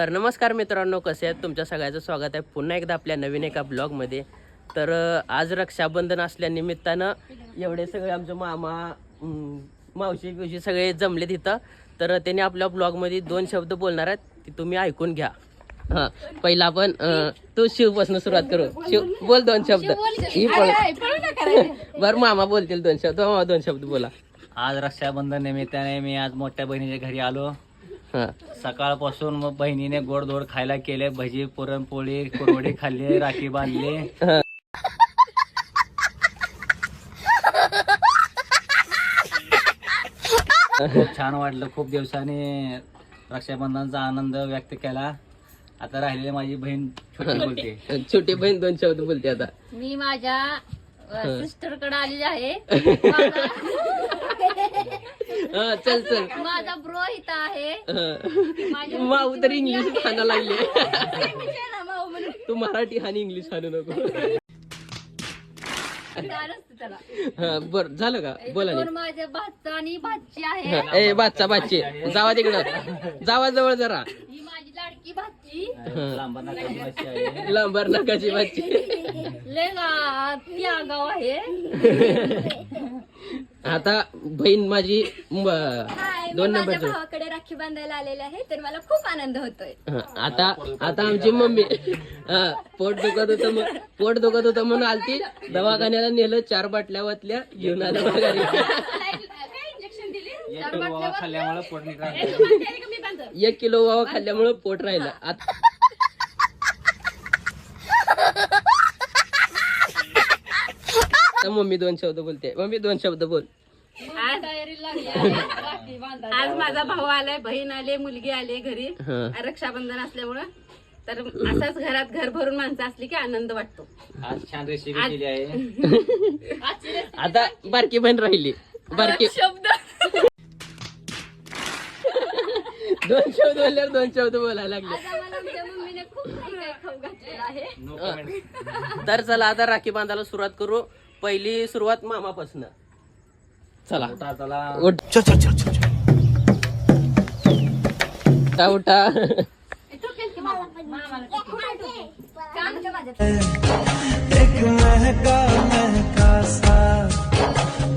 तर नमस्कार मित्रांनो, कसे आहेत? तुमच्या सगळ्यांचं स्वागत आहे पुन्हा एकदा आपल्या नवीन एका ब्लॉगमध्ये. तर आज रक्षाबंधन असल्यानिमित्तानं एवढे सगळे आमचे मामा मावशी बिवशी सगळे जमले तिथं. तर त्यांनी आपल्या ब्लॉगमध्ये 2 शब्द बोलणार आहेत, ते तुम्ही ऐकून घ्या. हां, पहिला आपण तू शिवपासून सुरुवात करू. शिव बोल 2 शब्द. ही बरं मामा बोलतील 2 शब्द. मामा 2 शब्द बोला. आज रक्षाबंधन निमित्ताने मी आज मोठ्या बहिणीच्या घरी आलो. सकाळपासून मग बहिणीने गोडधोड खायला केले. भजी, पुरणपोळी, कुरवडी खाल्ली, राखी बांधली. खूप छान वाटलं. खूप दिवसांनी रक्षाबंधनचा आनंद व्यक्त केला. आता राहिलेली माझी बहीण छोटी बोलते. छोटी बहीण 2 शब्द बोलते. आता मी माझ्या सिस्टर कडे आलेली आहे. चल चल, माझा ब्रो इथं आहे. माऊ तर इंग्लिश खायला लागले. तू मराठी आणि इंग्लिश खाणू नको. बर झालं का? बोला नाही. माझ्या भाचा आणि भाची आहे. ए बादचा बादची जावा तिकडं, जावा जवळ जरा. ही माझी लाडकी भाची. लांबर नकाची बादची. लय ती आगाव आहे. आता बहीण माझी 2 नंबरची. भावाकडे राखी बांधायला आलेले आहे, तर मला खूप आनंद होतोय. आता आमची मम्मी पोट दुखत होतं म्हणून आलती. दवाखान्याला नेलं, 4 बाटल्या वाटल्या घेऊन आल्या घरी. खाल्ल्यामुळे पोट 1 किलो वावा खाल्ल्यामुळे पोट राहिलं. आता मम्मी 2 शब्द बोलते. मम्मी 2 शब्द बोल. आज माझा भाऊ आलाय, बहीण आले, मुलगी आले घरी. रक्षाबंधन असल्यामुळं तर असंच घरात घर भरून माणसं असली की आनंद वाटतो. आज छान रेसिपी केली आहे. आता बारकी बहीण राहिली. बारकी शब्द 2 शब्द बोलल्यावर 2 शब्द बोलायला लागले. मम्मीने खूप काही खाऊ घातलेलं आहे. तर चला आता राखी बांधायला सुरुवात करू. पहिली सुरुवात मामापासून. चला उठ. उठा. एक महका महका सा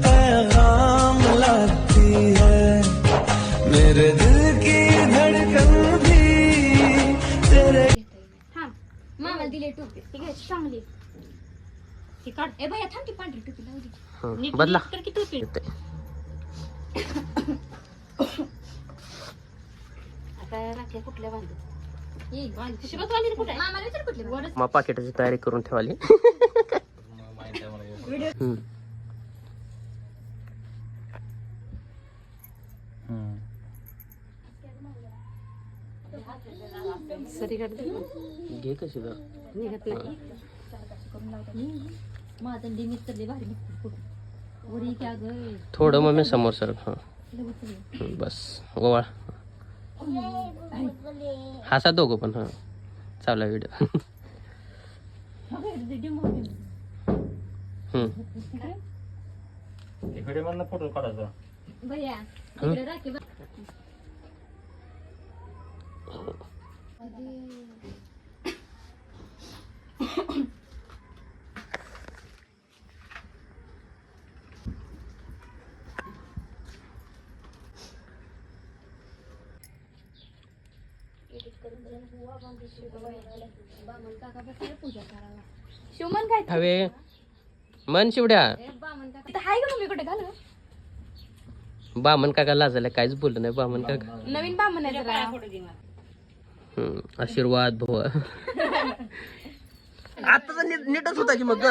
पैगाम लाती है मेरे दिल की धड़कन भी तेरे. मामाला दिले टोपी, ती घ्यायची चांगली. ती काढ. ए भैया थांब, ती पांढरी टोपी लावू दे. बदला. आता राखी कुठल्या बांधू? मामाला विचार कुठले मग पाकिटाची तयारी करून ठेवाली. घे कशी निघत नाही. माझं लिमिट तर भारी वरी क्या ग. थोडं मग मी समोर सर. बस गोवाळ. हसा दोघं पण. चालू व्हिडिओ. फोटो काढायचा. भैया राखी शिवमन काय हवे मन शिवड्या. हाय का मम्मी? कुठे घाल गं? बामन काका लाजायला काहीच बोललं नाही. बामन काका नवीन बामण आहे जरा. आशीर्वाद भव. आता नीटच होता की मग.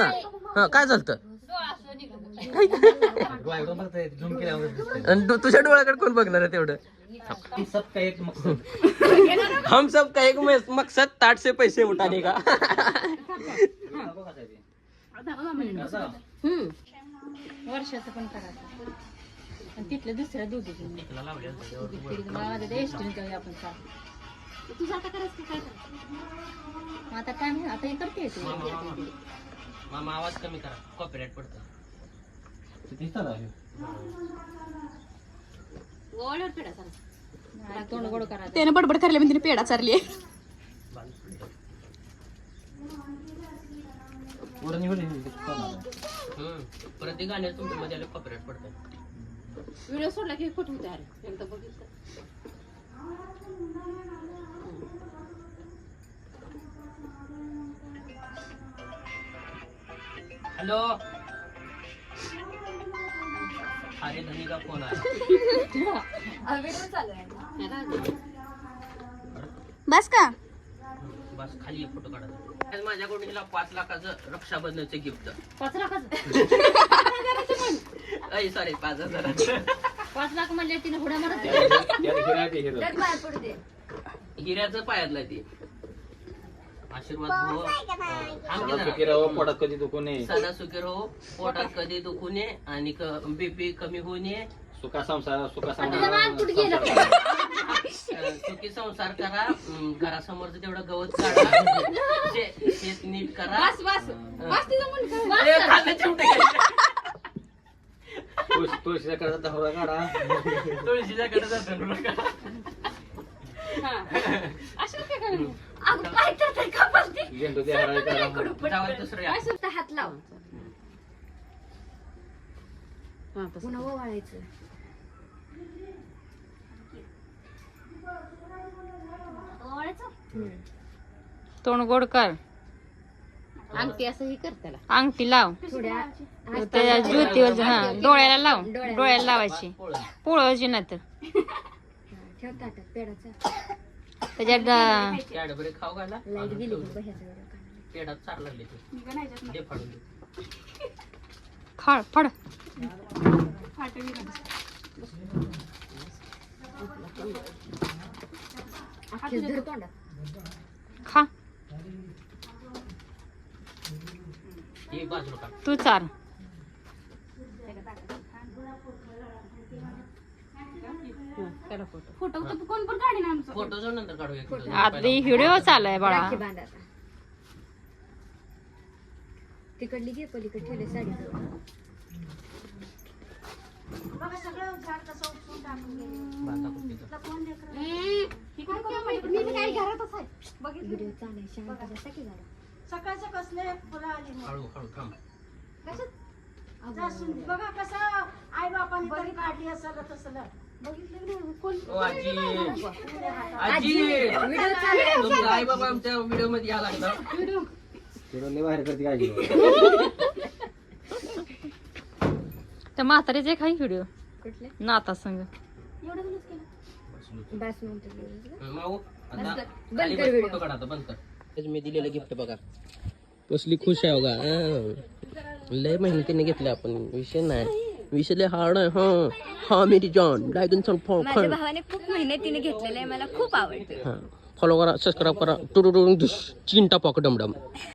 काय झालं? तुझ्या डोळ्याकडे कोण बघणार आहे तेवढं? हम सब का एक मकसद ताट से पैसे उठाने का. वर्षाचं पण करायचं. आणि तिथल्या दुसऱ्या दोघी आपण तुझं आता करायचं काय करायचं? आता टाइम आता हे करते. मामा आवाज कमी करा, कॉपीराइट पडतं. गोवाड्यावर पिढा सारा त्यानं बडबड करायला म्हणजे पेढा चारली प्रत्येक गाण्यात तुमच्या मध्ये आले कॉपीराइट पडतात. व्हिडिओ सोडला की कुठे होते अरे एकदा बघितलं. हॅलो, अरे धनी का फोन आला. बस का बस खाली एक फोटो काढा. आज माझ्याकडून हिला 5 लाखाचं रक्षाबंधनचं गिफ्ट. 5 लाखाचं सॉरी 5,000. 5 लाख म्हणले तिने हुडा मारत हिऱ्याचं पायातलं ती. आशीर्वाद हो. पोटात कधी दुखू नये, सणा सुखी राहो, पोटात कधी दुखू नये आणि बीपी कमी होऊ नये. सुखा संसार सुखी संसार करा. घरासमोरचं तेवढं गवत काढा. शेत नीट करा. बस बस बस तिचं म्हणून ए, खाल्लं चिमटे खाल्ले. तुळशीच्या कडा दहावा काढा. तुळशीच्या कडे जातो बघा. झेंडू द्या हराळी काढा. जावं दुसरं या. हात लाव पुन्हा ओवाळायचं तोंड गोड कर, अंगठी असंही कर त्याला. अंगठी लाव, थोड्या त्याच्या ज्योतीवर डोळ्याला लाव, डोळ्याला लावायची, पोळवायची नाही तर ठेव ताटात पेढाचा त्याच्यात कॅडबरी खाऊ घाला. लाईट गेली की बह्याचा वेळ काढायला. पेडात चार लागले ते. दे फाडून दे. खाळ फड अख्खीच धर तोंडात. खा, हे बाजूला काढ. तू चार. फोटो तर कोण पण काढीन आमचं. फोटो जाऊन नंतर काढू एक फोटो. आता व्हिडिओ चालू आहे बाळा. राखी बांध आता. तिकडली घे पलीकडे ठेवले साडी बांधा कुठे व्हिडिओ चालाय शांत बसा की जरा. सकाळचं कसले फुलं आली मग. हळू हळू थांब. बघा कसं आई बापाने तरी काढली असलं तसलं बघितलं ना कोण ओ आजी, आजी तुमचा आई बाबा आमच्या व्हिडिओ मध्ये या लागला. बाहेर करते काय त्या म्हातारीचे काही व्हिडिओ कुठले नाता संग बस म्हणतो. माऊ आता बंद खाली कर बस, व्हिडिओ. फोटो काढा आता, बंद कर. मी दिलेलं गिफ्ट बघा कसली खुश आहे बघा. लय मेहनतीने घेतलं आपण. विषय नाही, विषय लय हार्ड आहे. हा मेरी जान लाईक माझ्या भावाने खूप मेहनतीने घेतलेलं आहे, मला खूप आवडतं. फॉलो करा, सबस्क्राईब करा. Chinta pock dumdum.